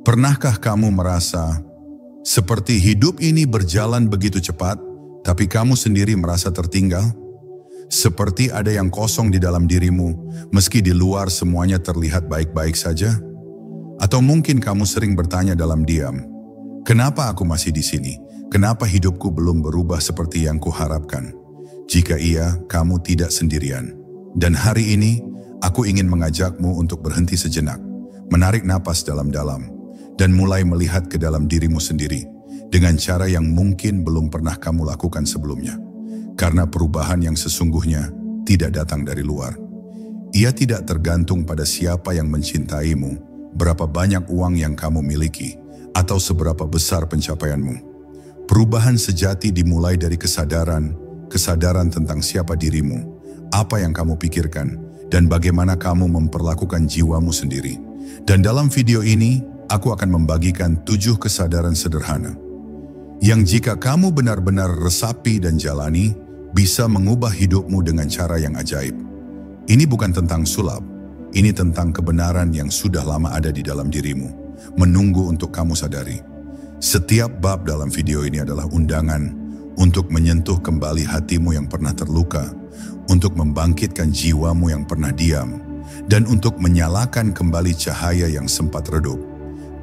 Pernahkah kamu merasa seperti hidup ini berjalan begitu cepat, tapi kamu sendiri merasa tertinggal? Seperti ada yang kosong di dalam dirimu, meski di luar semuanya terlihat baik-baik saja? Atau mungkin kamu sering bertanya dalam diam, kenapa aku masih di sini? Kenapa hidupku belum berubah seperti yang kuharapkan? Jika iya, kamu tidak sendirian. Dan hari ini, aku ingin mengajakmu untuk berhenti sejenak, menarik napas dalam-dalam, dan mulai melihat ke dalam dirimu sendiri dengan cara yang mungkin belum pernah kamu lakukan sebelumnya. Karena perubahan yang sesungguhnya tidak datang dari luar. Ia tidak tergantung pada siapa yang mencintaimu, berapa banyak uang yang kamu miliki, atau seberapa besar pencapaianmu. Perubahan sejati dimulai dari kesadaran tentang siapa dirimu, apa yang kamu pikirkan, dan bagaimana kamu memperlakukan jiwamu sendiri. Dan dalam video ini, aku akan membagikan 7 kesadaran sederhana yang jika kamu benar-benar resapi dan jalani, bisa mengubah hidupmu dengan cara yang ajaib. Ini bukan tentang sulap, ini tentang kebenaran yang sudah lama ada di dalam dirimu, menunggu untuk kamu sadari. Setiap bab dalam video ini adalah undangan untuk menyentuh kembali hatimu yang pernah terluka, untuk membangkitkan jiwamu yang pernah diam, dan untuk menyalakan kembali cahaya yang sempat redup.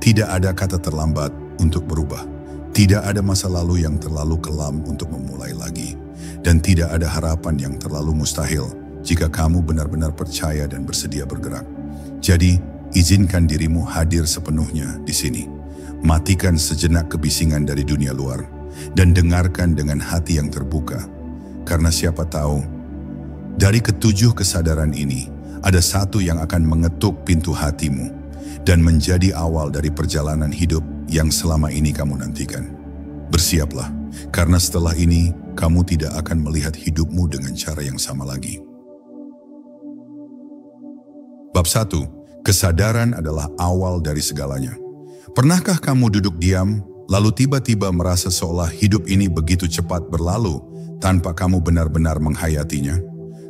Tidak ada kata terlambat untuk berubah. Tidak ada masa lalu yang terlalu kelam untuk memulai lagi. Dan tidak ada harapan yang terlalu mustahil jika kamu benar-benar percaya dan bersedia bergerak. Jadi, izinkan dirimu hadir sepenuhnya di sini. Matikan sejenak kebisingan dari dunia luar dan dengarkan dengan hati yang terbuka. Karena siapa tahu, dari ke-7 kesadaran ini, ada satu yang akan mengetuk pintu hatimu dan menjadi awal dari perjalanan hidup yang selama ini kamu nantikan. Bersiaplah, karena setelah ini kamu tidak akan melihat hidupmu dengan cara yang sama lagi. Bab 1. Kesadaran adalah awal dari segalanya. Pernahkah kamu duduk diam, lalu tiba-tiba merasa seolah hidup ini begitu cepat berlalu tanpa kamu benar-benar menghayatinya?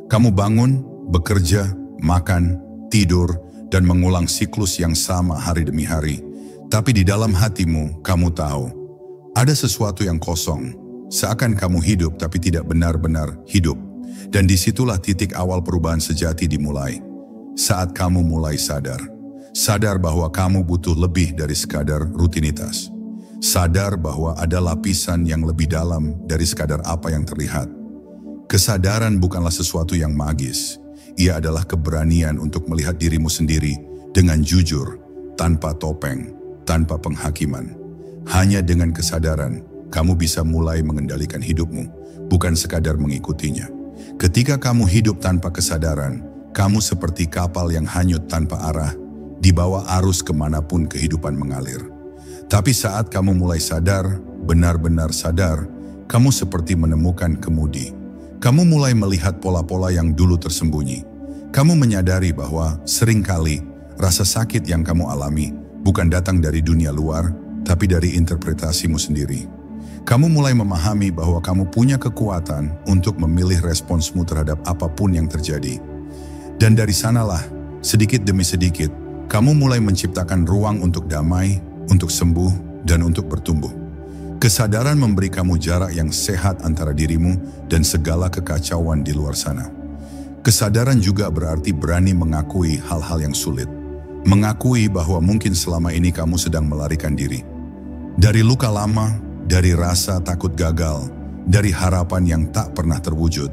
Kamu bangun, bekerja, makan, tidur, dan mengulang siklus yang sama hari demi hari. Tapi di dalam hatimu, kamu tahu, ada sesuatu yang kosong, seakan kamu hidup tapi tidak benar-benar hidup. Dan disitulah titik awal perubahan sejati dimulai. Saat kamu mulai sadar. Sadar bahwa kamu butuh lebih dari sekadar rutinitas. Sadar bahwa ada lapisan yang lebih dalam dari sekadar apa yang terlihat. Kesadaran bukanlah sesuatu yang magis. Ia adalah keberanian untuk melihat dirimu sendiri dengan jujur, tanpa topeng, tanpa penghakiman. Hanya dengan kesadaran, kamu bisa mulai mengendalikan hidupmu, bukan sekadar mengikutinya. Ketika kamu hidup tanpa kesadaran, kamu seperti kapal yang hanyut tanpa arah, dibawa arus kemanapun kehidupan mengalir. Tapi saat kamu mulai sadar, benar-benar sadar, kamu seperti menemukan kemudi. Kamu mulai melihat pola-pola yang dulu tersembunyi. Kamu menyadari bahwa seringkali rasa sakit yang kamu alami bukan datang dari dunia luar, tapi dari interpretasimu sendiri. Kamu mulai memahami bahwa kamu punya kekuatan untuk memilih responsmu terhadap apapun yang terjadi. Dan dari sanalah, sedikit demi sedikit, kamu mulai menciptakan ruang untuk damai, untuk sembuh, dan untuk bertumbuh. Kesadaran memberi kamu jarak yang sehat antara dirimu dan segala kekacauan di luar sana. Kesadaran juga berarti berani mengakui hal-hal yang sulit. Mengakui bahwa mungkin selama ini kamu sedang melarikan diri. Dari luka lama, dari rasa takut gagal, dari harapan yang tak pernah terwujud.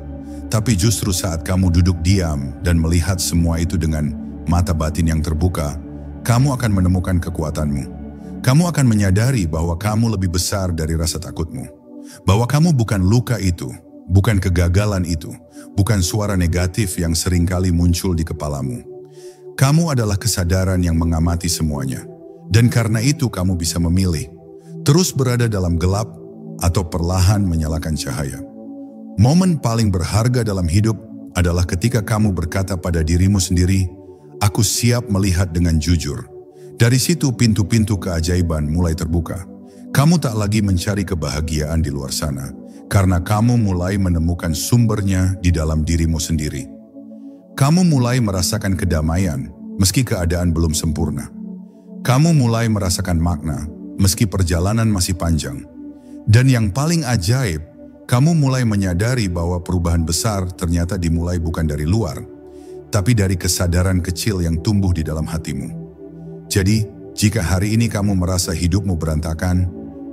Tapi justru saat kamu duduk diam dan melihat semua itu dengan mata batin yang terbuka, kamu akan menemukan kekuatanmu. Kamu akan menyadari bahwa kamu lebih besar dari rasa takutmu. Bahwa kamu bukan luka itu, bukan kegagalan itu, bukan suara negatif yang seringkali muncul di kepalamu. Kamu adalah kesadaran yang mengamati semuanya. Dan karena itu kamu bisa memilih, terus berada dalam gelap atau perlahan menyalakan cahaya. Momen paling berharga dalam hidup adalah ketika kamu berkata pada dirimu sendiri, "Aku siap melihat dengan jujur." Dari situ pintu-pintu keajaiban mulai terbuka. Kamu tak lagi mencari kebahagiaan di luar sana, karena kamu mulai menemukan sumbernya di dalam dirimu sendiri. Kamu mulai merasakan kedamaian, meski keadaan belum sempurna. Kamu mulai merasakan makna, meski perjalanan masih panjang. Dan yang paling ajaib, kamu mulai menyadari bahwa perubahan besar ternyata dimulai bukan dari luar, tapi dari kesadaran kecil yang tumbuh di dalam hatimu. Jadi, jika hari ini kamu merasa hidupmu berantakan,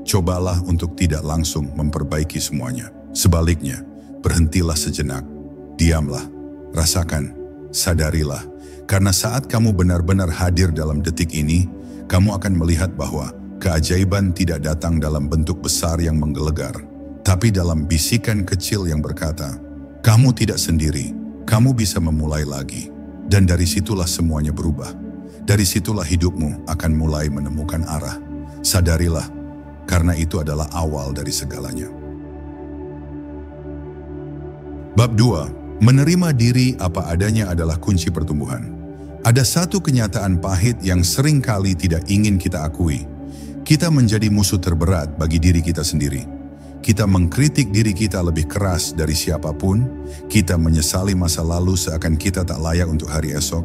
cobalah untuk tidak langsung memperbaiki semuanya. Sebaliknya, berhentilah sejenak, diamlah, rasakan, sadarilah. Karena saat kamu benar-benar hadir dalam detik ini, kamu akan melihat bahwa keajaiban tidak datang dalam bentuk besar yang menggelegar, tapi dalam bisikan kecil yang berkata, kamu tidak sendiri, kamu bisa memulai lagi. Dan dari situlah semuanya berubah. Dari situlah hidupmu akan mulai menemukan arah. Sadarilah, karena itu adalah awal dari segalanya. Bab 2. Menerima diri apa adanya adalah kunci pertumbuhan. Ada satu kenyataan pahit yang sering kali tidak ingin kita akui. Kita menjadi musuh terberat bagi diri kita sendiri. Kita mengkritik diri kita lebih keras dari siapapun. Kita menyesali masa lalu seakan kita tak layak untuk hari esok.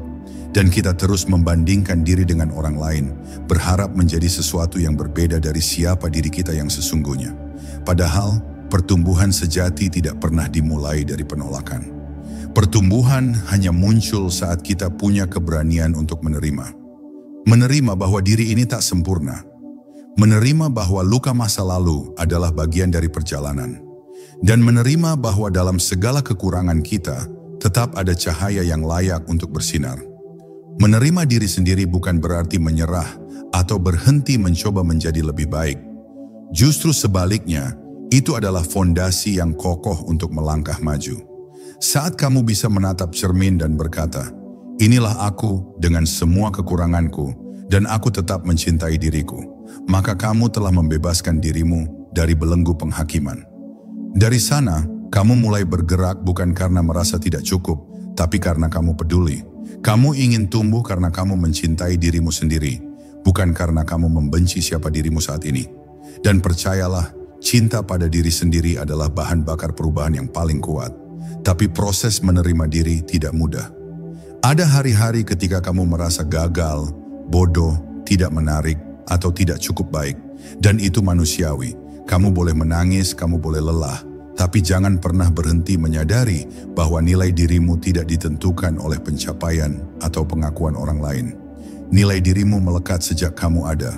Dan kita terus membandingkan diri dengan orang lain, berharap menjadi sesuatu yang berbeda dari siapa diri kita yang sesungguhnya. Padahal, pertumbuhan sejati tidak pernah dimulai dari penolakan. Pertumbuhan hanya muncul saat kita punya keberanian untuk menerima. Menerima bahwa diri ini tak sempurna. Menerima bahwa luka masa lalu adalah bagian dari perjalanan. Dan menerima bahwa dalam segala kekurangan kita, tetap ada cahaya yang layak untuk bersinar. Menerima diri sendiri bukan berarti menyerah atau berhenti mencoba menjadi lebih baik. Justru sebaliknya, itu adalah fondasi yang kokoh untuk melangkah maju. Saat kamu bisa menatap cermin dan berkata, inilah aku dengan semua kekuranganku, dan aku tetap mencintai diriku, maka kamu telah membebaskan dirimu dari belenggu penghakiman. Dari sana, kamu mulai bergerak bukan karena merasa tidak cukup, tapi karena kamu peduli. Kamu ingin tumbuh karena kamu mencintai dirimu sendiri, bukan karena kamu membenci siapa dirimu saat ini. Dan percayalah, cinta pada diri sendiri adalah bahan bakar perubahan yang paling kuat. Tapi proses menerima diri tidak mudah. Ada hari-hari ketika kamu merasa gagal, bodoh, tidak menarik, atau tidak cukup baik. Dan itu manusiawi. Kamu boleh menangis, kamu boleh lelah. Tapi jangan pernah berhenti menyadari bahwa nilai dirimu tidak ditentukan oleh pencapaian atau pengakuan orang lain. Nilai dirimu melekat sejak kamu ada.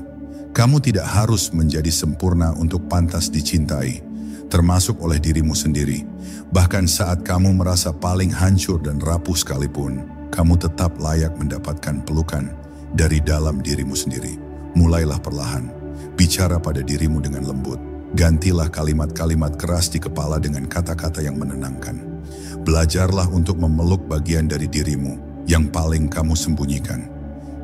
Kamu tidak harus menjadi sempurna untuk pantas dicintai, termasuk oleh dirimu sendiri. Bahkan saat kamu merasa paling hancur dan rapuh sekalipun, kamu tetap layak mendapatkan pelukan dari dalam dirimu sendiri. Mulailah perlahan, bicara pada dirimu dengan lembut. Gantilah kalimat-kalimat keras di kepala dengan kata-kata yang menenangkan. Belajarlah untuk memeluk bagian dari dirimu yang paling kamu sembunyikan.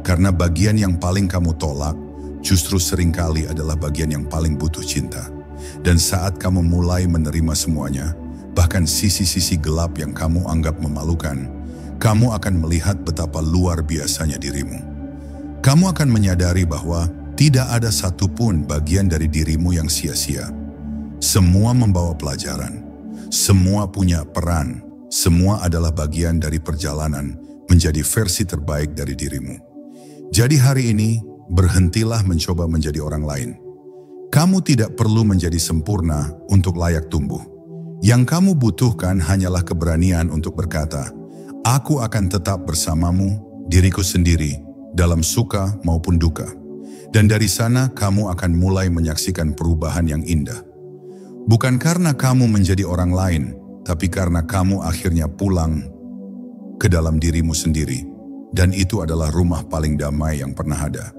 Karena bagian yang paling kamu tolak, justru seringkali adalah bagian yang paling butuh cinta. Dan saat kamu mulai menerima semuanya, bahkan sisi-sisi gelap yang kamu anggap memalukan, kamu akan melihat betapa luar biasanya dirimu. Kamu akan menyadari bahwa tidak ada satupun bagian dari dirimu yang sia-sia. Semua membawa pelajaran, semua punya peran, semua adalah bagian dari perjalanan menjadi versi terbaik dari dirimu. Jadi hari ini, berhentilah mencoba menjadi orang lain. Kamu tidak perlu menjadi sempurna untuk layak tumbuh. Yang kamu butuhkan hanyalah keberanian untuk berkata, aku akan tetap bersamamu, diriku sendiri, dalam suka maupun duka. Dan dari sana kamu akan mulai menyaksikan perubahan yang indah. Bukan karena kamu menjadi orang lain, tapi karena kamu akhirnya pulang ke dalam dirimu sendiri. Dan itu adalah rumah paling damai yang pernah ada.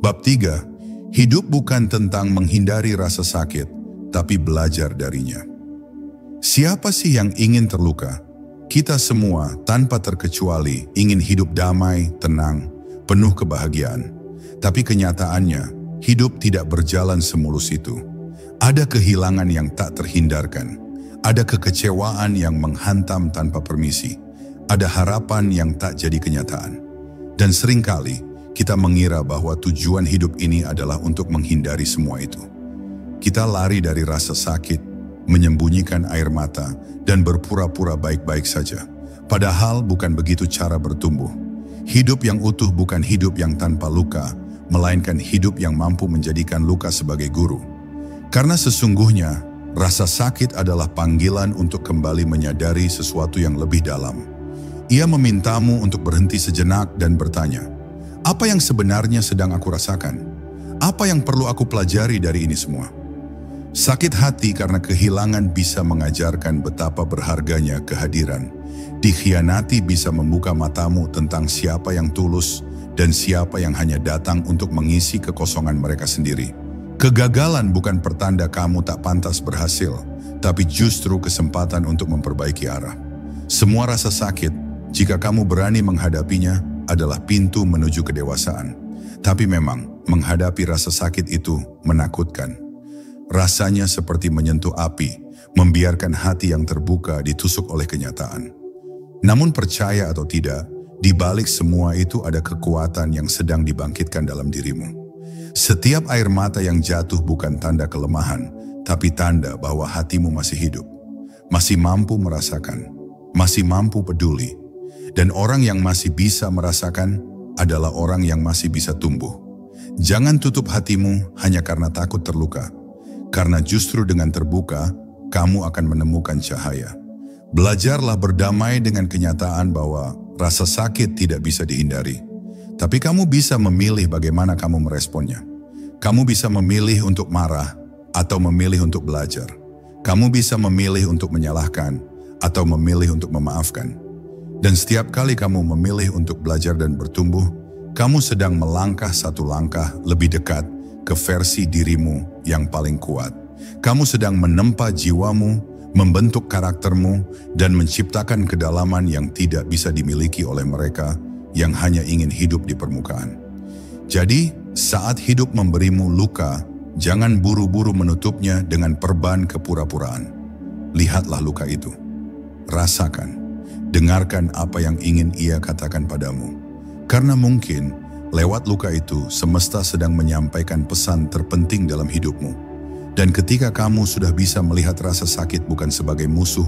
Bab 3. Hidup bukan tentang menghindari rasa sakit, tapi belajar darinya. Siapa sih yang ingin terluka? Kita semua, tanpa terkecuali, ingin hidup damai, tenang, penuh kebahagiaan. Tapi kenyataannya, hidup tidak berjalan semulus itu. Ada kehilangan yang tak terhindarkan. Ada kekecewaan yang menghantam tanpa permisi. Ada harapan yang tak jadi kenyataan. Dan seringkali, kita mengira bahwa tujuan hidup ini adalah untuk menghindari semua itu. Kita lari dari rasa sakit, menyembunyikan air mata, dan berpura-pura baik-baik saja. Padahal bukan begitu cara bertumbuh. Hidup yang utuh bukan hidup yang tanpa luka, melainkan hidup yang mampu menjadikan luka sebagai guru. Karena sesungguhnya, rasa sakit adalah panggilan untuk kembali menyadari sesuatu yang lebih dalam. Ia memintamu untuk berhenti sejenak dan bertanya, apa yang sebenarnya sedang aku rasakan? Apa yang perlu aku pelajari dari ini semua? Sakit hati karena kehilangan bisa mengajarkan betapa berharganya kehadiran. Dikhianati bisa membuka matamu tentang siapa yang tulus dan siapa yang hanya datang untuk mengisi kekosongan mereka sendiri. Kegagalan bukan pertanda kamu tak pantas berhasil, tapi justru kesempatan untuk memperbaiki arah. Semua rasa sakit, jika kamu berani menghadapinya, adalah pintu menuju kedewasaan. Tapi memang, menghadapi rasa sakit itu menakutkan. Rasanya seperti menyentuh api, membiarkan hati yang terbuka ditusuk oleh kenyataan. Namun percaya atau tidak, di balik semua itu ada kekuatan yang sedang dibangkitkan dalam dirimu. Setiap air mata yang jatuh bukan tanda kelemahan, tapi tanda bahwa hatimu masih hidup, masih mampu merasakan, masih mampu peduli. Dan orang yang masih bisa merasakan adalah orang yang masih bisa tumbuh. Jangan tutup hatimu hanya karena takut terluka, karena justru dengan terbuka, kamu akan menemukan cahaya. Belajarlah berdamai dengan kenyataan bahwa rasa sakit tidak bisa dihindari. Tapi kamu bisa memilih bagaimana kamu meresponnya. Kamu bisa memilih untuk marah atau memilih untuk belajar. Kamu bisa memilih untuk menyalahkan atau memilih untuk memaafkan. Dan setiap kali kamu memilih untuk belajar dan bertumbuh, kamu sedang melangkah satu langkah lebih dekat ke versi dirimu yang paling kuat. Kamu sedang menempa jiwamu, membentuk karaktermu, dan menciptakan kedalaman yang tidak bisa dimiliki oleh mereka yang hanya ingin hidup di permukaan. Jadi, saat hidup memberimu luka, jangan buru-buru menutupnya dengan perban kepura-puraan. Lihatlah luka itu. Rasakan. Dengarkan apa yang ingin ia katakan padamu. Karena mungkin, lewat luka itu, semesta sedang menyampaikan pesan terpenting dalam hidupmu. Dan ketika kamu sudah bisa melihat rasa sakit bukan sebagai musuh,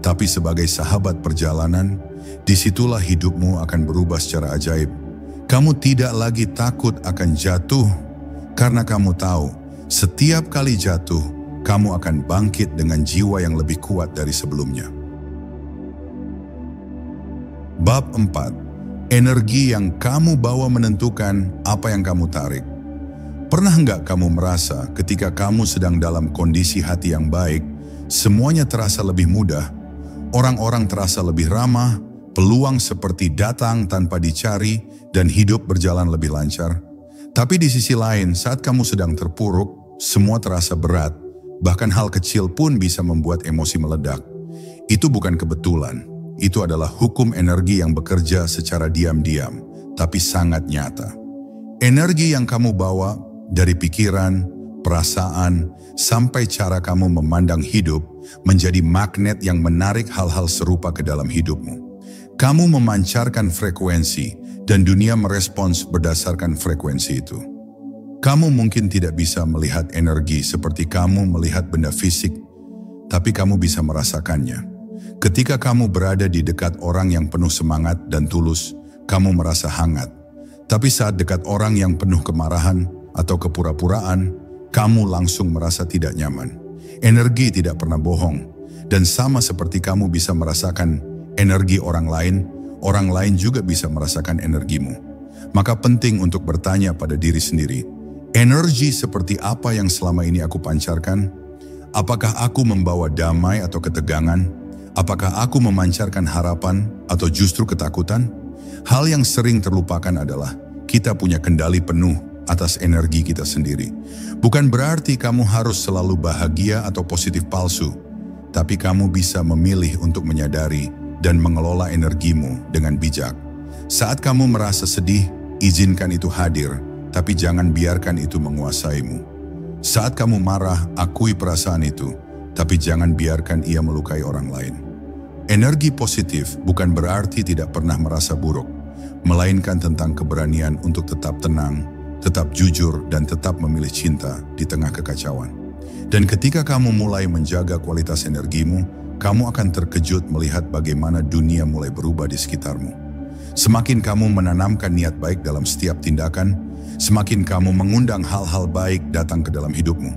tapi sebagai sahabat perjalanan, disitulah hidupmu akan berubah secara ajaib. Kamu tidak lagi takut akan jatuh, karena kamu tahu, setiap kali jatuh, kamu akan bangkit dengan jiwa yang lebih kuat dari sebelumnya. Bab 4. Energi yang kamu bawa menentukan apa yang kamu tarik. Pernah enggak kamu merasa ketika kamu sedang dalam kondisi hati yang baik, semuanya terasa lebih mudah, orang-orang terasa lebih ramah, peluang seperti datang tanpa dicari, dan hidup berjalan lebih lancar? Tapi di sisi lain, saat kamu sedang terpuruk, semua terasa berat, bahkan hal kecil pun bisa membuat emosi meledak. Itu bukan kebetulan. Itu adalah hukum energi yang bekerja secara diam-diam, tapi sangat nyata. Energi yang kamu bawa dari pikiran, perasaan, sampai cara kamu memandang hidup menjadi magnet yang menarik hal-hal serupa ke dalam hidupmu. Kamu memancarkan frekuensi dan dunia merespons berdasarkan frekuensi itu. Kamu mungkin tidak bisa melihat energi seperti kamu melihat benda fisik, tapi kamu bisa merasakannya. Ketika kamu berada di dekat orang yang penuh semangat dan tulus, kamu merasa hangat. Tapi saat dekat orang yang penuh kemarahan atau kepura-puraan, kamu langsung merasa tidak nyaman. Energi tidak pernah bohong, dan sama seperti kamu bisa merasakan energi orang lain juga bisa merasakan energimu. Maka penting untuk bertanya pada diri sendiri, energi seperti apa yang selama ini aku pancarkan? Apakah aku membawa damai atau ketegangan? Apakah aku memancarkan harapan atau justru ketakutan? Hal yang sering terlupakan adalah kita punya kendali penuh atas energi kita sendiri. Bukan berarti kamu harus selalu bahagia atau positif palsu, tapi kamu bisa memilih untuk menyadari dan mengelola energimu dengan bijak. Saat kamu merasa sedih, izinkan itu hadir, tapi jangan biarkan itu menguasaimu. Saat kamu marah, akui perasaan itu, tapi jangan biarkan ia melukai orang lain. Energi positif bukan berarti tidak pernah merasa buruk, melainkan tentang keberanian untuk tetap tenang, tetap jujur, dan tetap memilih cinta di tengah kekacauan. Dan ketika kamu mulai menjaga kualitas energimu, kamu akan terkejut melihat bagaimana dunia mulai berubah di sekitarmu. Semakin kamu menanamkan niat baik dalam setiap tindakan, semakin kamu mengundang hal-hal baik datang ke dalam hidupmu.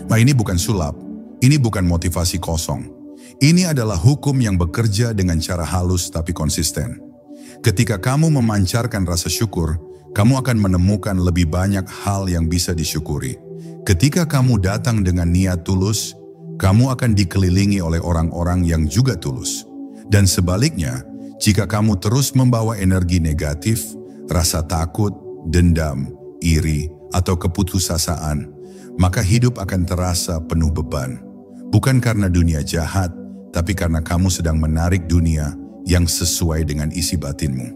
Nah, ini bukan sulap, ini bukan motivasi kosong. Ini adalah hukum yang bekerja dengan cara halus tapi konsisten. Ketika kamu memancarkan rasa syukur, kamu akan menemukan lebih banyak hal yang bisa disyukuri. Ketika kamu datang dengan niat tulus, kamu akan dikelilingi oleh orang-orang yang juga tulus. Dan sebaliknya, jika kamu terus membawa energi negatif, rasa takut, dendam, iri, atau keputusasaan, maka hidup akan terasa penuh beban. Bukan karena dunia jahat, tapi karena kamu sedang menarik dunia yang sesuai dengan isi batinmu.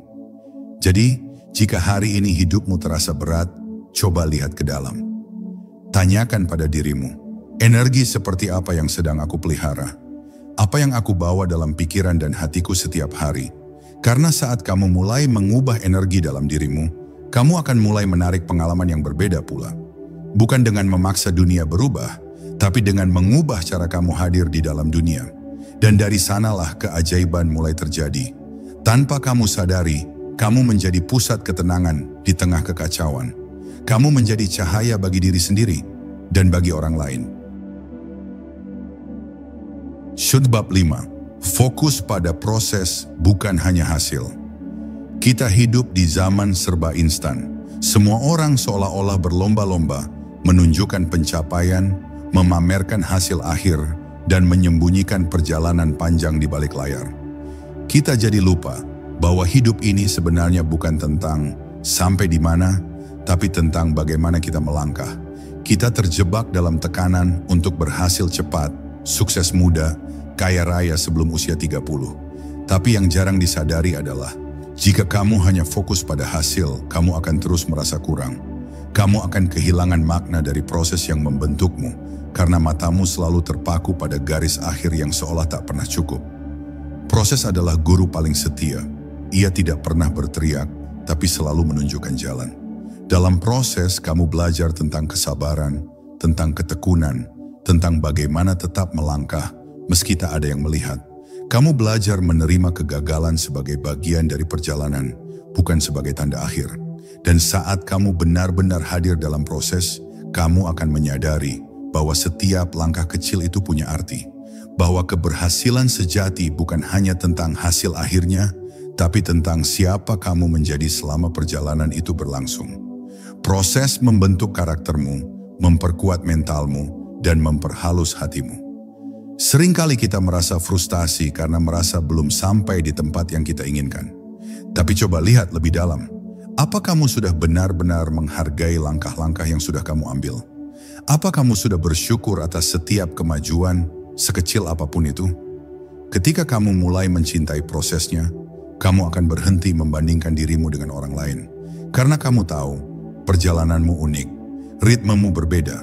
Jadi, jika hari ini hidupmu terasa berat, coba lihat ke dalam. Tanyakan pada dirimu, energi seperti apa yang sedang aku pelihara? Apa yang aku bawa dalam pikiran dan hatiku setiap hari? Karena saat kamu mulai mengubah energi dalam dirimu, kamu akan mulai menarik pengalaman yang berbeda pula. Bukan dengan memaksa dunia berubah, tapi dengan mengubah cara kamu hadir di dalam dunia. Dan dari sanalah keajaiban mulai terjadi. Tanpa kamu sadari, kamu menjadi pusat ketenangan di tengah kekacauan. Kamu menjadi cahaya bagi diri sendiri dan bagi orang lain. Syud bab 5. Fokus pada proses, bukan hanya hasil. Kita hidup di zaman serba instan. Semua orang seolah-olah berlomba-lomba menunjukkan pencapaian, memamerkan hasil akhir, dan menyembunyikan perjalanan panjang di balik layar. Kita jadi lupa bahwa hidup ini sebenarnya bukan tentang sampai di mana, tapi tentang bagaimana kita melangkah. Kita terjebak dalam tekanan untuk berhasil cepat, sukses muda, kaya raya sebelum usia 30. Tapi yang jarang disadari adalah, jika kamu hanya fokus pada hasil, kamu akan terus merasa kurang. Kamu akan kehilangan makna dari proses yang membentukmu, karena matamu selalu terpaku pada garis akhir yang seolah tak pernah cukup. Proses adalah guru paling setia. Ia tidak pernah berteriak, tapi selalu menunjukkan jalan. Dalam proses, kamu belajar tentang kesabaran, tentang ketekunan, tentang bagaimana tetap melangkah meski tak ada yang melihat. Kamu belajar menerima kegagalan sebagai bagian dari perjalanan, bukan sebagai tanda akhir. Dan saat kamu benar-benar hadir dalam proses, kamu akan menyadari bahwa setiap langkah kecil itu punya arti. Bahwa keberhasilan sejati bukan hanya tentang hasil akhirnya, tapi tentang siapa kamu menjadi selama perjalanan itu berlangsung. Proses membentuk karaktermu, memperkuat mentalmu, dan memperhalus hatimu. Seringkali kita merasa frustasi karena merasa belum sampai di tempat yang kita inginkan. Tapi coba lihat lebih dalam. Apa kamu sudah benar-benar menghargai langkah-langkah yang sudah kamu ambil? Apa kamu sudah bersyukur atas setiap kemajuan, sekecil apapun itu? Ketika kamu mulai mencintai prosesnya, kamu akan berhenti membandingkan dirimu dengan orang lain. Karena kamu tahu, perjalananmu unik, ritmemu berbeda,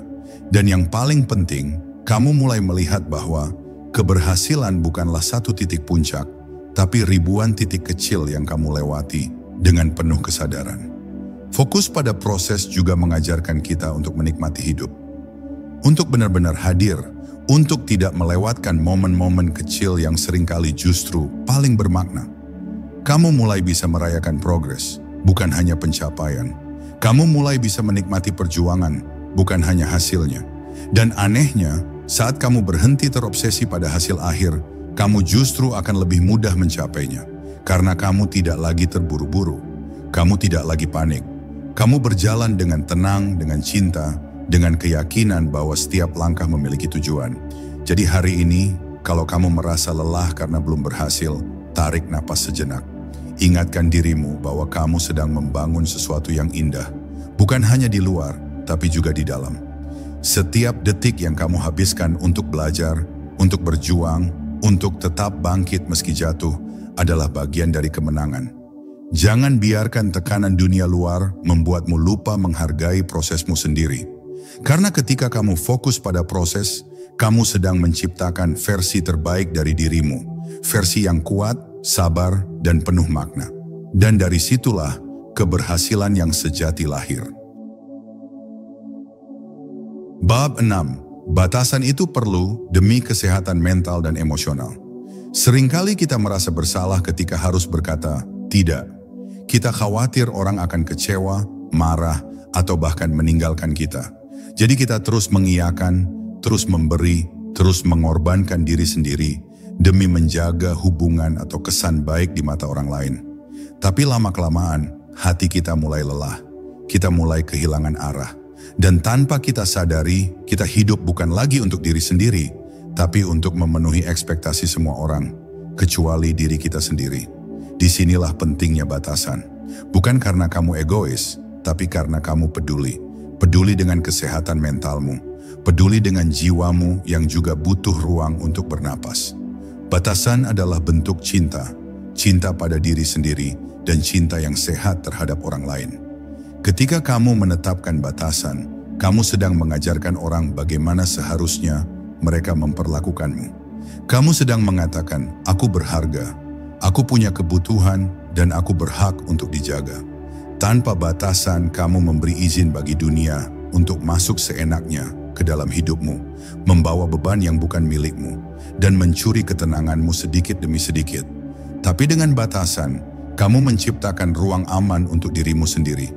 dan yang paling penting, kamu mulai melihat bahwa keberhasilan bukanlah satu titik puncak, tapi ribuan titik kecil yang kamu lewati dengan penuh kesadaran. Fokus pada proses juga mengajarkan kita untuk menikmati hidup. Untuk benar-benar hadir, untuk tidak melewatkan momen-momen kecil yang seringkali justru paling bermakna. Kamu mulai bisa merayakan progres, bukan hanya pencapaian. Kamu mulai bisa menikmati perjuangan, bukan hanya hasilnya. Dan anehnya, saat kamu berhenti terobsesi pada hasil akhir, kamu justru akan lebih mudah mencapainya. Karena kamu tidak lagi terburu-buru, kamu tidak lagi panik. Kamu berjalan dengan tenang, dengan cinta, dengan keyakinan bahwa setiap langkah memiliki tujuan. Jadi hari ini, kalau kamu merasa lelah karena belum berhasil, tarik napas sejenak. Ingatkan dirimu bahwa kamu sedang membangun sesuatu yang indah, bukan hanya di luar, tapi juga di dalam. Setiap detik yang kamu habiskan untuk belajar, untuk berjuang, untuk tetap bangkit meski jatuh, adalah bagian dari kemenangan. Jangan biarkan tekanan dunia luar membuatmu lupa menghargai prosesmu sendiri. Karena ketika kamu fokus pada proses, kamu sedang menciptakan versi terbaik dari dirimu, versi yang kuat, sabar, dan penuh makna. Dan dari situlah keberhasilan yang sejati lahir. Bab 6. Batasan itu perlu demi kesehatan mental dan emosional. Seringkali kita merasa bersalah ketika harus berkata tidak. Kita khawatir orang akan kecewa, marah, atau bahkan meninggalkan kita. Jadi kita terus mengiyakan, terus memberi, terus mengorbankan diri sendiri demi menjaga hubungan atau kesan baik di mata orang lain. Tapi lama-kelamaan, hati kita mulai lelah. Kita mulai kehilangan arah. Dan tanpa kita sadari, kita hidup bukan lagi untuk diri sendiri, tapi untuk memenuhi ekspektasi semua orang, kecuali diri kita sendiri. Disinilah pentingnya batasan. Bukan karena kamu egois, tapi karena kamu peduli. Peduli dengan kesehatan mentalmu. Peduli dengan jiwamu yang juga butuh ruang untuk bernapas. Batasan adalah bentuk cinta. Cinta pada diri sendiri dan cinta yang sehat terhadap orang lain. Ketika kamu menetapkan batasan, kamu sedang mengajarkan orang bagaimana seharusnya mereka memperlakukanmu. Kamu sedang mengatakan, aku berharga. Aku punya kebutuhan dan aku berhak untuk dijaga. Tanpa batasan, kamu memberi izin bagi dunia untuk masuk seenaknya ke dalam hidupmu, membawa beban yang bukan milikmu, dan mencuri ketenanganmu sedikit demi sedikit. Tapi dengan batasan, kamu menciptakan ruang aman untuk dirimu sendiri.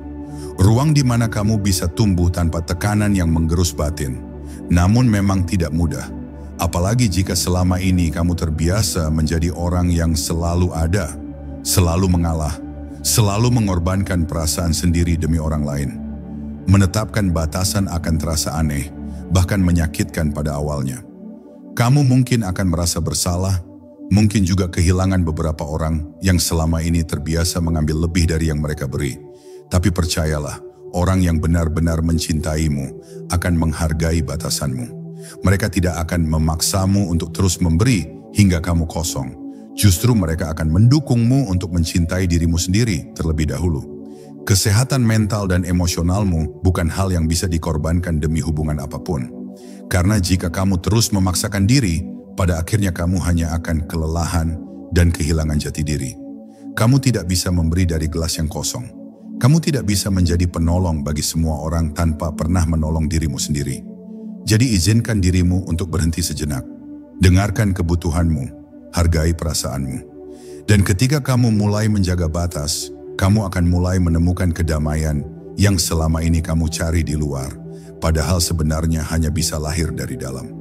Ruang di mana kamu bisa tumbuh tanpa tekanan yang menggerus batin. Namun memang tidak mudah. Apalagi jika selama ini kamu terbiasa menjadi orang yang selalu ada, selalu mengalah, selalu mengorbankan perasaan sendiri demi orang lain. Menetapkan batasan akan terasa aneh, bahkan menyakitkan pada awalnya. Kamu mungkin akan merasa bersalah, mungkin juga kehilangan beberapa orang yang selama ini terbiasa mengambil lebih dari yang mereka beri. Tapi percayalah, orang yang benar-benar mencintaimu akan menghargai batasanmu. Mereka tidak akan memaksamu untuk terus memberi hingga kamu kosong. Justru mereka akan mendukungmu untuk mencintai dirimu sendiri terlebih dahulu. Kesehatan mental dan emosionalmu bukan hal yang bisa dikorbankan demi hubungan apapun. Karena jika kamu terus memaksakan diri, pada akhirnya kamu hanya akan kelelahan dan kehilangan jati diri. Kamu tidak bisa memberi dari gelas yang kosong. Kamu tidak bisa menjadi penolong bagi semua orang tanpa pernah menolong dirimu sendiri. Jadi izinkan dirimu untuk berhenti sejenak. Dengarkan kebutuhanmu, hargai perasaanmu. Dan ketika kamu mulai menjaga batas, kamu akan mulai menemukan kedamaian yang selama ini kamu cari di luar, padahal sebenarnya hanya bisa lahir dari dalam.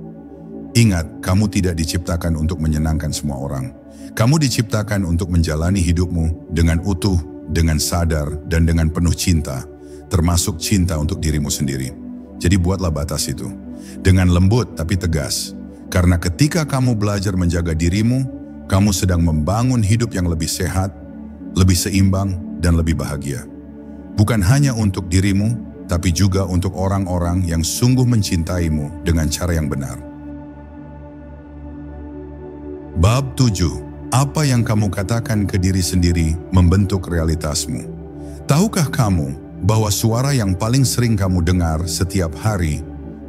Ingat, kamu tidak diciptakan untuk menyenangkan semua orang. Kamu diciptakan untuk menjalani hidupmu dengan utuh, dengan sadar, dan dengan penuh cinta, termasuk cinta untuk dirimu sendiri. Jadi buatlah batas itu. Dengan lembut tapi tegas. Karena ketika kamu belajar menjaga dirimu, kamu sedang membangun hidup yang lebih sehat, lebih seimbang, dan lebih bahagia. Bukan hanya untuk dirimu, tapi juga untuk orang-orang yang sungguh mencintaimu dengan cara yang benar. Bab 7. Apa yang kamu katakan ke diri sendiri membentuk realitasmu. Tahukah kamu bahwa suara yang paling sering kamu dengar setiap hari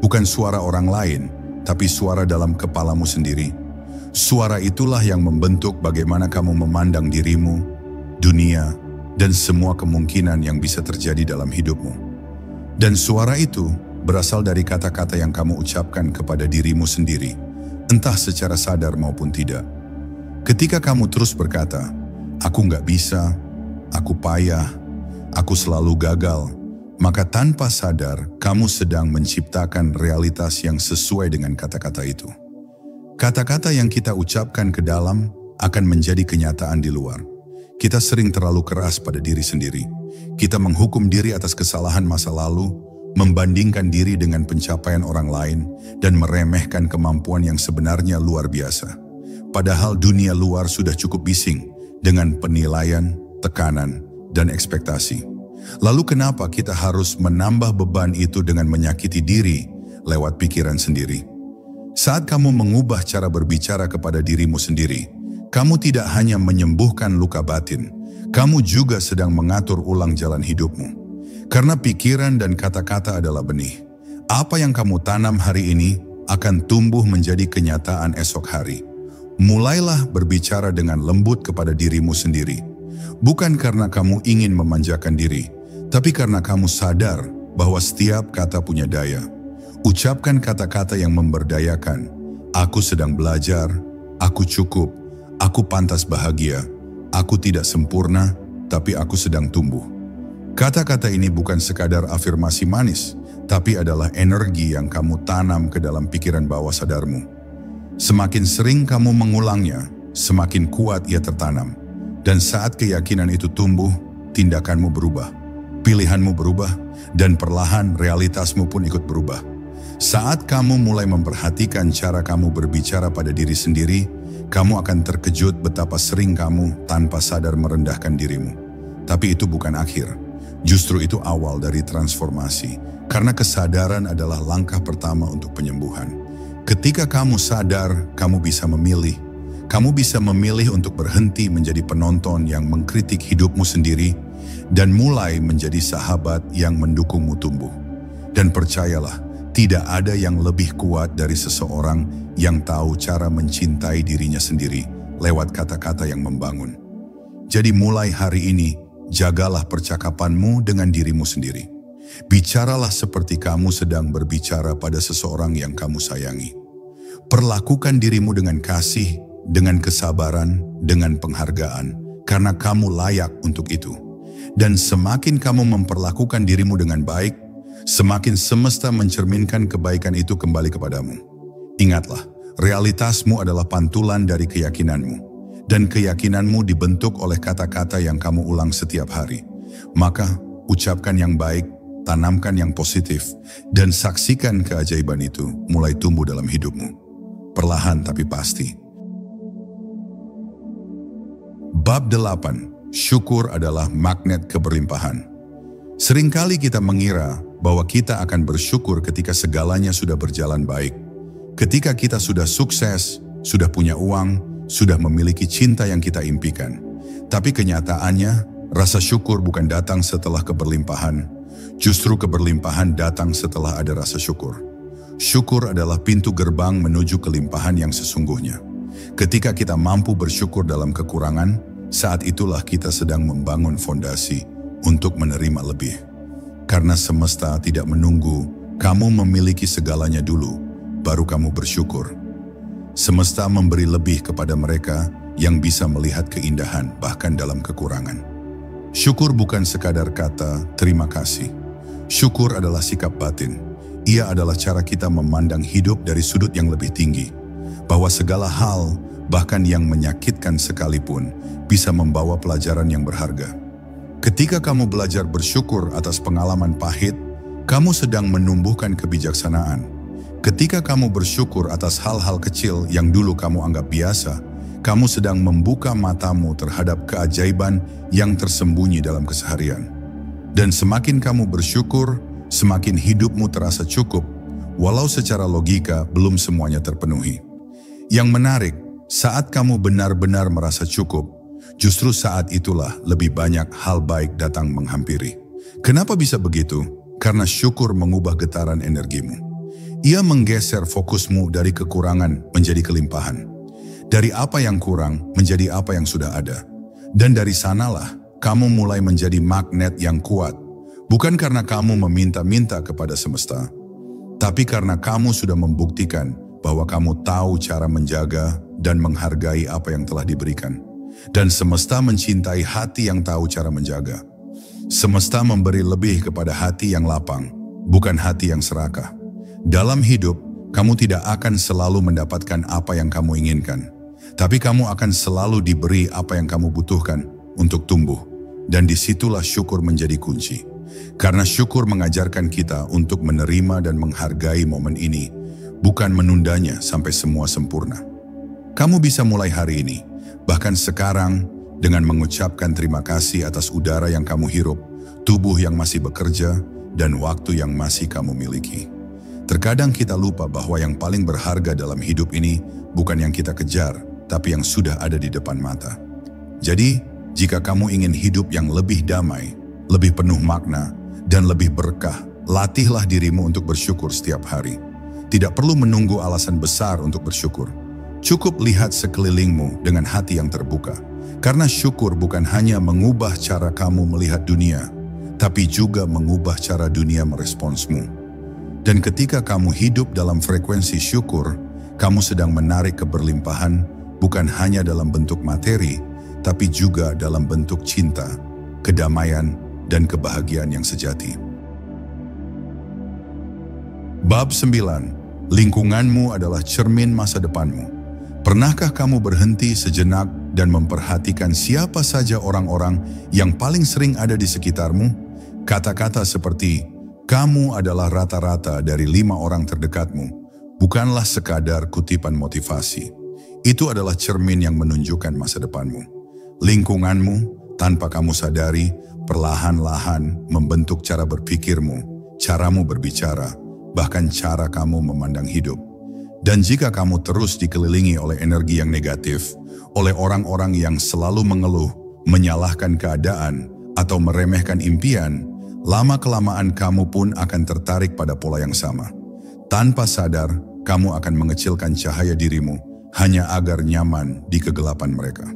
bukan suara orang lain, tapi suara dalam kepalamu sendiri? Suara itulah yang membentuk bagaimana kamu memandang dirimu, dunia, dan semua kemungkinan yang bisa terjadi dalam hidupmu. Dan suara itu berasal dari kata-kata yang kamu ucapkan kepada dirimu sendiri, entah secara sadar maupun tidak. Ketika kamu terus berkata, aku nggak bisa, aku payah, aku selalu gagal, maka tanpa sadar kamu sedang menciptakan realitas yang sesuai dengan kata-kata itu. Kata-kata yang kita ucapkan ke dalam akan menjadi kenyataan di luar. Kita sering terlalu keras pada diri sendiri. Kita menghukum diri atas kesalahan masa lalu, membandingkan diri dengan pencapaian orang lain, dan meremehkan kemampuan yang sebenarnya luar biasa. Padahal dunia luar sudah cukup bising dengan penilaian, tekanan, dan ekspektasi. Lalu kenapa kita harus menambah beban itu dengan menyakiti diri lewat pikiran sendiri? Saat kamu mengubah cara berbicara kepada dirimu sendiri, kamu tidak hanya menyembuhkan luka batin, kamu juga sedang mengatur ulang jalan hidupmu. Karena pikiran dan kata-kata adalah benih. Apa yang kamu tanam hari ini akan tumbuh menjadi kenyataan esok hari. Mulailah berbicara dengan lembut kepada dirimu sendiri. Bukan karena kamu ingin memanjakan diri, tapi karena kamu sadar bahwa setiap kata punya daya. Ucapkan kata-kata yang memberdayakan. Aku sedang belajar, aku cukup, aku pantas bahagia, aku tidak sempurna, tapi aku sedang tumbuh. Kata-kata ini bukan sekadar afirmasi manis, tapi adalah energi yang kamu tanam ke dalam pikiran bawah sadarmu. Semakin sering kamu mengulangnya, semakin kuat ia tertanam. Dan saat keyakinan itu tumbuh, tindakanmu berubah, pilihanmu berubah, dan perlahan realitasmu pun ikut berubah. Saat kamu mulai memperhatikan cara kamu berbicara pada diri sendiri, kamu akan terkejut betapa sering kamu tanpa sadar merendahkan dirimu. Tapi itu bukan akhir, justru itu awal dari transformasi, karena kesadaran adalah langkah pertama untuk penyembuhan. Ketika kamu sadar, kamu bisa memilih. Kamu bisa memilih untuk berhenti menjadi penonton yang mengkritik hidupmu sendiri dan mulai menjadi sahabat yang mendukungmu tumbuh. Dan percayalah, tidak ada yang lebih kuat dari seseorang yang tahu cara mencintai dirinya sendiri lewat kata-kata yang membangun. Jadi mulai hari ini, jagalah percakapanmu dengan dirimu sendiri. Bicaralah seperti kamu sedang berbicara pada seseorang yang kamu sayangi. Perlakukan dirimu dengan kasih, dengan kesabaran, dengan penghargaan, karena kamu layak untuk itu. Dan semakin kamu memperlakukan dirimu dengan baik, semakin semesta mencerminkan kebaikan itu kembali kepadamu. Ingatlah, realitasmu adalah pantulan dari keyakinanmu, dan keyakinanmu dibentuk oleh kata-kata yang kamu ulang setiap hari. Maka, ucapkan yang baik, tanamkan yang positif, dan saksikan keajaiban itu mulai tumbuh dalam hidupmu. Perlahan tapi pasti. Bab 8. Syukur adalah magnet keberlimpahan. Seringkali kita mengira bahwa kita akan bersyukur ketika segalanya sudah berjalan baik. Ketika kita sudah sukses, sudah punya uang, sudah memiliki cinta yang kita impikan. Tapi kenyataannya, rasa syukur bukan datang setelah keberlimpahan. Justru keberlimpahan datang setelah ada rasa syukur. Syukur adalah pintu gerbang menuju kelimpahan yang sesungguhnya. Ketika kita mampu bersyukur dalam kekurangan, saat itulah kita sedang membangun fondasi untuk menerima lebih. Karena semesta tidak menunggu kamu memiliki segalanya dulu, baru kamu bersyukur. Semesta memberi lebih kepada mereka yang bisa melihat keindahan bahkan dalam kekurangan. Syukur bukan sekadar kata terima kasih. Syukur adalah sikap batin. Ia adalah cara kita memandang hidup dari sudut yang lebih tinggi. Bahwa segala hal, bahkan yang menyakitkan sekalipun, bisa membawa pelajaran yang berharga. Ketika kamu belajar bersyukur atas pengalaman pahit, kamu sedang menumbuhkan kebijaksanaan. Ketika kamu bersyukur atas hal-hal kecil yang dulu kamu anggap biasa, kamu sedang membuka matamu terhadap keajaiban yang tersembunyi dalam keseharian. Dan semakin kamu bersyukur, semakin hidupmu terasa cukup, walau secara logika belum semuanya terpenuhi. Yang menarik, saat kamu benar-benar merasa cukup, justru saat itulah lebih banyak hal baik datang menghampiri. Kenapa bisa begitu? Karena syukur mengubah getaran energimu. Ia menggeser fokusmu dari kekurangan menjadi kelimpahan. Dari apa yang kurang menjadi apa yang sudah ada. Dan dari sanalah kamu mulai menjadi magnet yang kuat. Bukan karena kamu meminta-minta kepada semesta, tapi karena kamu sudah membuktikan bahwa kamu tahu cara menjaga dan menghargai apa yang telah diberikan. Dan semesta mencintai hati yang tahu cara menjaga. Semesta memberi lebih kepada hati yang lapang, bukan hati yang serakah. Dalam hidup, kamu tidak akan selalu mendapatkan apa yang kamu inginkan. Tapi kamu akan selalu diberi apa yang kamu butuhkan untuk tumbuh. Dan disitulah syukur menjadi kunci. Karena syukur mengajarkan kita untuk menerima dan menghargai momen ini, bukan menundanya sampai semua sempurna. Kamu bisa mulai hari ini, bahkan sekarang, dengan mengucapkan terima kasih atas udara yang kamu hirup, tubuh yang masih bekerja, dan waktu yang masih kamu miliki. Terkadang kita lupa bahwa yang paling berharga dalam hidup ini bukan yang kita kejar, tapi yang sudah ada di depan mata. Jadi, jika kamu ingin hidup yang lebih damai, lebih penuh makna, dan lebih berkah, latihlah dirimu untuk bersyukur setiap hari. Tidak perlu menunggu alasan besar untuk bersyukur. Cukup lihat sekelilingmu dengan hati yang terbuka. Karena syukur bukan hanya mengubah cara kamu melihat dunia, tapi juga mengubah cara dunia meresponsmu. Dan ketika kamu hidup dalam frekuensi syukur, kamu sedang menarik keberlimpahan bukan hanya dalam bentuk materi, tapi juga dalam bentuk cinta, kedamaian, dan kebahagiaan yang sejati. Bab 9. Lingkunganmu adalah cermin masa depanmu. Pernahkah kamu berhenti sejenak dan memperhatikan siapa saja orang-orang yang paling sering ada di sekitarmu? Kata-kata seperti, kamu adalah rata-rata dari 5 orang terdekatmu, bukanlah sekadar kutipan motivasi. Itu adalah cermin yang menunjukkan masa depanmu. Lingkunganmu, tanpa kamu sadari, perlahan-lahan membentuk cara berpikirmu, caramu berbicara, bahkan cara kamu memandang hidup. Dan jika kamu terus dikelilingi oleh energi yang negatif, oleh orang-orang yang selalu mengeluh, menyalahkan keadaan, atau meremehkan impian, lama-kelamaan kamu pun akan tertarik pada pola yang sama. Tanpa sadar, kamu akan mengecilkan cahaya dirimu hanya agar nyaman di kegelapan mereka.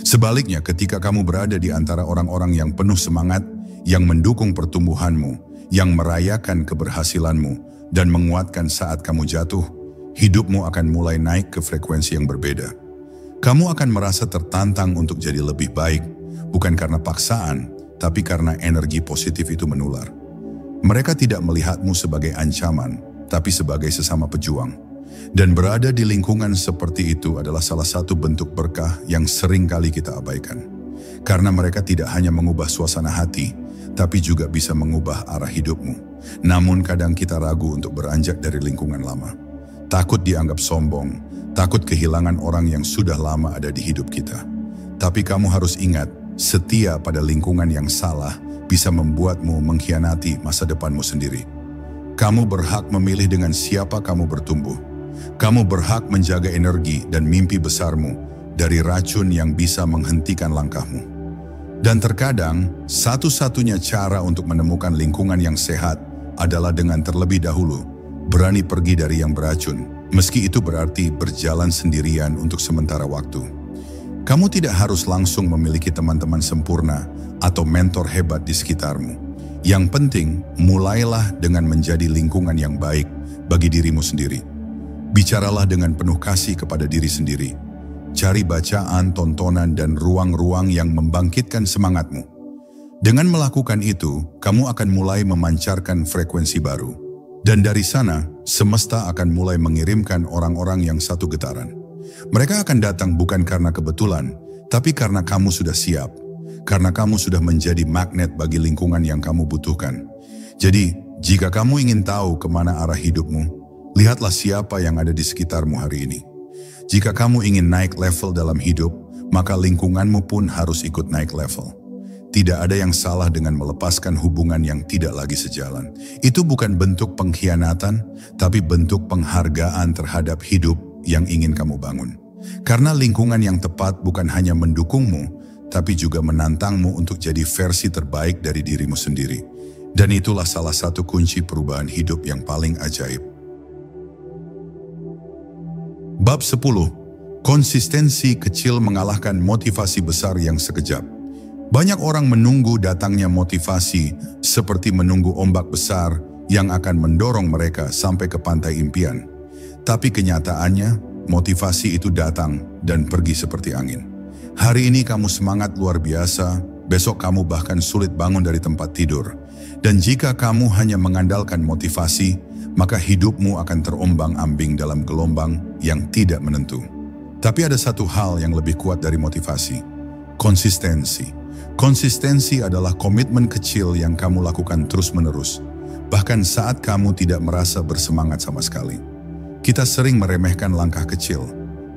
Sebaliknya, ketika kamu berada di antara orang-orang yang penuh semangat, yang mendukung pertumbuhanmu, yang merayakan keberhasilanmu, dan menguatkan saat kamu jatuh, hidupmu akan mulai naik ke frekuensi yang berbeda. Kamu akan merasa tertantang untuk jadi lebih baik, bukan karena paksaan, tapi karena energi positif itu menular. Mereka tidak melihatmu sebagai ancaman, tapi sebagai sesama pejuang. Dan berada di lingkungan seperti itu adalah salah satu bentuk berkah yang sering kali kita abaikan. Karena mereka tidak hanya mengubah suasana hati, tapi juga bisa mengubah arah hidupmu. Namun kadang kita ragu untuk beranjak dari lingkungan lama. Takut dianggap sombong, takut kehilangan orang yang sudah lama ada di hidup kita. Tapi kamu harus ingat, setia pada lingkungan yang salah bisa membuatmu mengkhianati masa depanmu sendiri. Kamu berhak memilih dengan siapa kamu bertumbuh. Kamu berhak menjaga energi dan mimpi besarmu dari racun yang bisa menghentikan langkahmu. Dan terkadang, satu-satunya cara untuk menemukan lingkungan yang sehat adalah dengan terlebih dahulu berani pergi dari yang beracun, meski itu berarti berjalan sendirian untuk sementara waktu. Kamu tidak harus langsung memiliki teman-teman sempurna atau mentor hebat di sekitarmu. Yang penting, mulailah dengan menjadi lingkungan yang baik bagi dirimu sendiri. Bicaralah dengan penuh kasih kepada diri sendiri. Cari bacaan, tontonan, dan ruang-ruang yang membangkitkan semangatmu. Dengan melakukan itu, kamu akan mulai memancarkan frekuensi baru. Dan dari sana, semesta akan mulai mengirimkan orang-orang yang satu getaran. Mereka akan datang bukan karena kebetulan, tapi karena kamu sudah siap. Karena kamu sudah menjadi magnet bagi lingkungan yang kamu butuhkan. Jadi, jika kamu ingin tahu kemana arah hidupmu, lihatlah siapa yang ada di sekitarmu hari ini. Jika kamu ingin naik level dalam hidup, maka lingkunganmu pun harus ikut naik level. Tidak ada yang salah dengan melepaskan hubungan yang tidak lagi sejalan. Itu bukan bentuk pengkhianatan, tapi bentuk penghargaan terhadap hidup yang ingin kamu bangun. Karena lingkungan yang tepat bukan hanya mendukungmu, tapi juga menantangmu untuk jadi versi terbaik dari dirimu sendiri. Dan itulah salah satu kunci perubahan hidup yang paling ajaib. Bab 10. Konsistensi kecil mengalahkan motivasi besar yang sekejap. Banyak orang menunggu datangnya motivasi seperti menunggu ombak besar yang akan mendorong mereka sampai ke pantai impian. Tapi kenyataannya, motivasi itu datang dan pergi seperti angin. Hari ini kamu semangat luar biasa, besok kamu bahkan sulit bangun dari tempat tidur. Dan jika kamu hanya mengandalkan motivasi, maka hidupmu akan terombang-ambing dalam gelombang yang tidak menentu. Tapi ada satu hal yang lebih kuat dari motivasi, konsistensi. Konsistensi adalah komitmen kecil yang kamu lakukan terus-menerus, bahkan saat kamu tidak merasa bersemangat sama sekali. Kita sering meremehkan langkah kecil.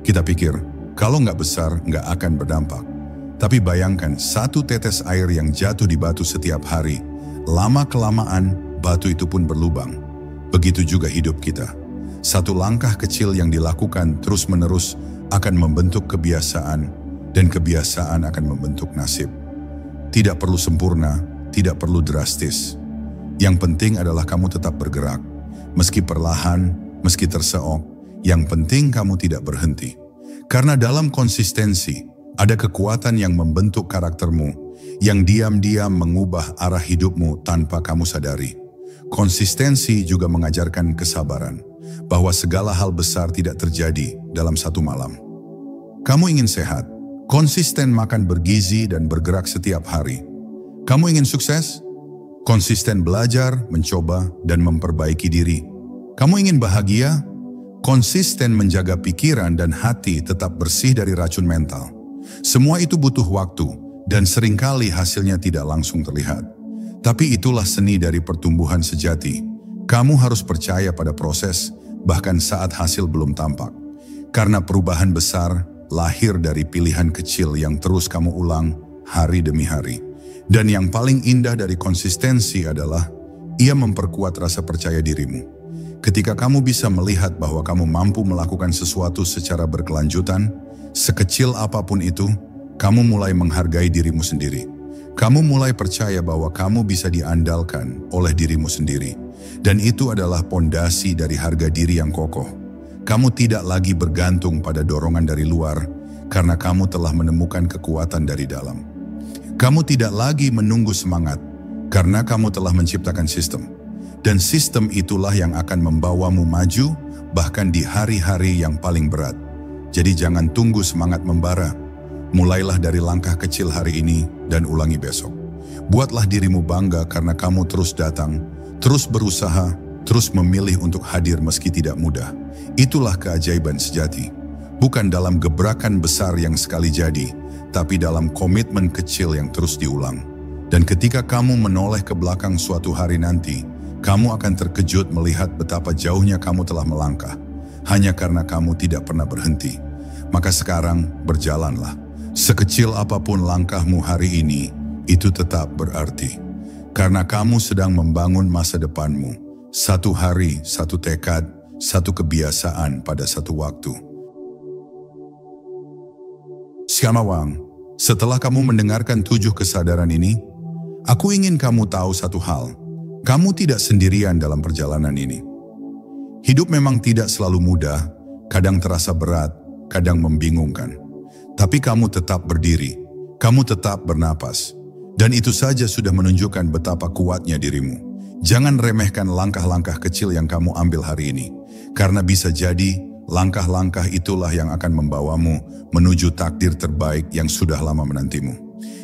Kita pikir, kalau nggak besar, nggak akan berdampak. Tapi bayangkan satu tetes air yang jatuh di batu setiap hari, lama-kelamaan batu itu pun berlubang. Begitu juga hidup kita. Satu langkah kecil yang dilakukan terus-menerus akan membentuk kebiasaan, dan kebiasaan akan membentuk nasib. Tidak perlu sempurna, tidak perlu drastis. Yang penting adalah kamu tetap bergerak. Meski perlahan, meski terseok, yang penting kamu tidak berhenti. Karena dalam konsistensi, ada kekuatan yang membentuk karaktermu, yang diam-diam mengubah arah hidupmu tanpa kamu sadari. Konsistensi juga mengajarkan kesabaran, bahwa segala hal besar tidak terjadi dalam satu malam. Kamu ingin sehat, konsisten makan bergizi dan bergerak setiap hari. Kamu ingin sukses? Konsisten belajar, mencoba, dan memperbaiki diri. Kamu ingin bahagia? Konsisten menjaga pikiran dan hati tetap bersih dari racun mental. Semua itu butuh waktu, dan seringkali hasilnya tidak langsung terlihat. Tapi itulah seni dari pertumbuhan sejati. Kamu harus percaya pada proses, bahkan saat hasil belum tampak. Karena perubahan besar lahir dari pilihan kecil yang terus kamu ulang hari demi hari. Dan yang paling indah dari konsistensi adalah ia memperkuat rasa percaya dirimu. Ketika kamu bisa melihat bahwa kamu mampu melakukan sesuatu secara berkelanjutan, sekecil apapun itu, kamu mulai menghargai dirimu sendiri. Kamu mulai percaya bahwa kamu bisa diandalkan oleh dirimu sendiri. Dan itu adalah pondasi dari harga diri yang kokoh. Kamu tidak lagi bergantung pada dorongan dari luar, karena kamu telah menemukan kekuatan dari dalam. Kamu tidak lagi menunggu semangat, karena kamu telah menciptakan sistem. Dan sistem itulah yang akan membawamu maju, bahkan di hari-hari yang paling berat. Jadi jangan tunggu semangat membara. Mulailah dari langkah kecil hari ini dan ulangi besok. Buatlah dirimu bangga karena kamu terus datang, terus berusaha, terus memilih untuk hadir meski tidak mudah. Itulah keajaiban sejati. Bukan dalam gebrakan besar yang sekali jadi, tapi dalam komitmen kecil yang terus diulang. Dan ketika kamu menoleh ke belakang suatu hari nanti, kamu akan terkejut melihat betapa jauhnya kamu telah melangkah, hanya karena kamu tidak pernah berhenti. Maka sekarang berjalanlah. Sekecil apapun langkahmu hari ini, itu tetap berarti. Karena kamu sedang membangun masa depanmu, satu hari, satu tekad, satu kebiasaan pada satu waktu. Skamawang, setelah kamu mendengarkan 7 kesadaran ini, aku ingin kamu tahu satu hal. Kamu tidak sendirian dalam perjalanan ini. Hidup memang tidak selalu mudah, kadang terasa berat, kadang membingungkan. Tapi kamu tetap berdiri, kamu tetap bernapas. Dan itu saja sudah menunjukkan betapa kuatnya dirimu. Jangan remehkan langkah-langkah kecil yang kamu ambil hari ini. Karena bisa jadi langkah-langkah itulah yang akan membawamu menuju takdir terbaik yang sudah lama menantimu.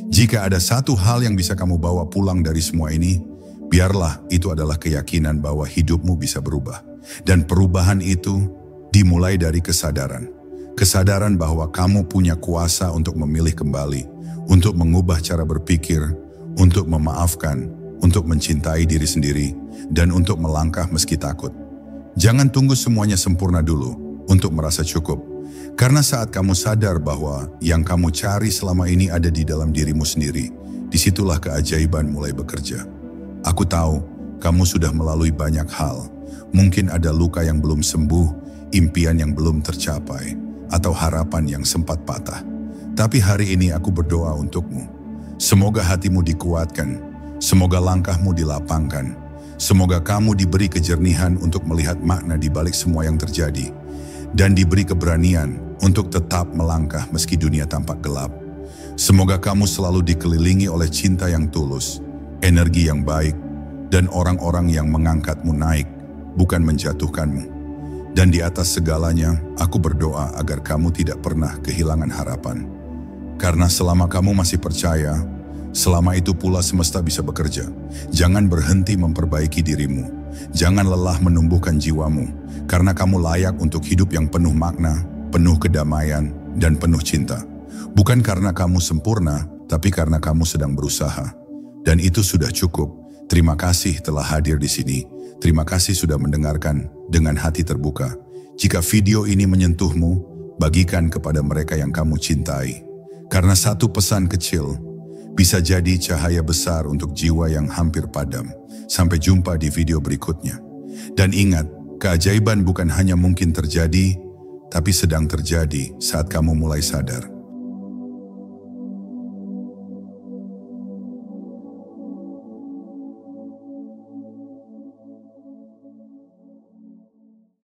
Jika ada satu hal yang bisa kamu bawa pulang dari semua ini, biarlah itu adalah keyakinan bahwa hidupmu bisa berubah. Dan perubahan itu dimulai dari kesadaran. Kesadaran bahwa kamu punya kuasa untuk memilih kembali, untuk mengubah cara berpikir, untuk memaafkan, untuk mencintai diri sendiri, dan untuk melangkah meski takut. Jangan tunggu semuanya sempurna dulu untuk merasa cukup. Karena saat kamu sadar bahwa yang kamu cari selama ini ada di dalam dirimu sendiri, disitulah keajaiban mulai bekerja. Aku tahu kamu sudah melalui banyak hal. Mungkin ada luka yang belum sembuh, impian yang belum tercapai, atau harapan yang sempat patah. Tapi hari ini aku berdoa untukmu. Semoga hatimu dikuatkan, semoga langkahmu dilapangkan, semoga kamu diberi kejernihan untuk melihat makna di balik semua yang terjadi, dan diberi keberanian untuk tetap melangkah meski dunia tampak gelap. Semoga kamu selalu dikelilingi oleh cinta yang tulus, energi yang baik, dan orang-orang yang mengangkatmu naik, bukan menjatuhkanmu. Dan di atas segalanya, aku berdoa agar kamu tidak pernah kehilangan harapan. Karena selama kamu masih percaya, selama itu pula semesta bisa bekerja. Jangan berhenti memperbaiki dirimu. Jangan lelah menumbuhkan jiwamu, karena kamu layak untuk hidup yang penuh makna, penuh kedamaian, dan penuh cinta. Bukan karena kamu sempurna, tapi karena kamu sedang berusaha. Dan itu sudah cukup. Terima kasih telah hadir di sini. Terima kasih sudah mendengarkan dengan hati terbuka. Jika video ini menyentuhmu, bagikan kepada mereka yang kamu cintai. Karena satu pesan kecil bisa jadi cahaya besar untuk jiwa yang hampir padam. Sampai jumpa di video berikutnya. Dan ingat, keajaiban bukan hanya mungkin terjadi, tapi sedang terjadi saat kamu mulai sadar.